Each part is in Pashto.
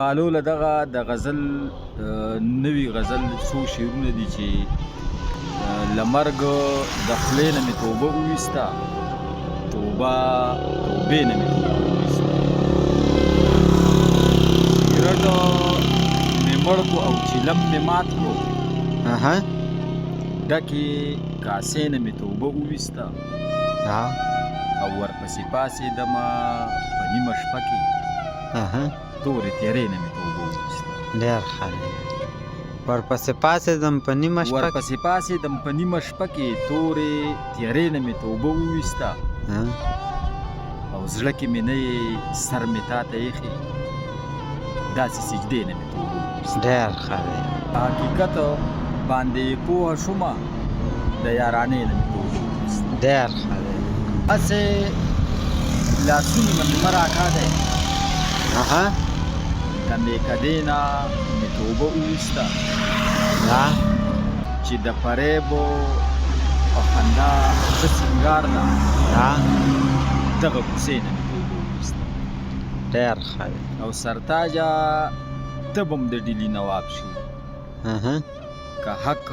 قالو له دغه د غزل نوي غزل څو شعرونه دي چې له مرګ د خولې نه مې توبه وویسته، توبې نه مې توبه وویسته. سګرټ مې مړ کړو او چیلم مې مات کړو، ډکې کاسې نه مې توبه وویسته. او ورپسې پاڅېدمه په نیمه شپه کې تورې تیارې نه مې توبه وویسته. ډېر ښه دی. ورپسې پاڅېدم په نیمه شپه ورپسې پاڅېدم په نیمه شپه کې تورې تیارې نه مې توبه وویسته. او زړه کې مې نه یې سر مې تا ته ایښې، داسې سجدې نه مې توبه وویسته. ډېر ښه دی. حقیقت باندې پوهه شومه، د یارانې نه مې توبه وویسته. ډېر ښه دی. هسې لاسونو نه مې مه راکا دی، د میکدې نه مې توبه وویسته. چې د فریبو په خندا ښه سینګار ده، دغه کوڅې نه مې توبه وویسته. ډېر ښه دی. او سرتاجه ته به م د ډیلي نواب شي، که حق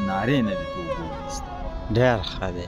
نارې نه دې توبه وویسته. ډېر ښه دی.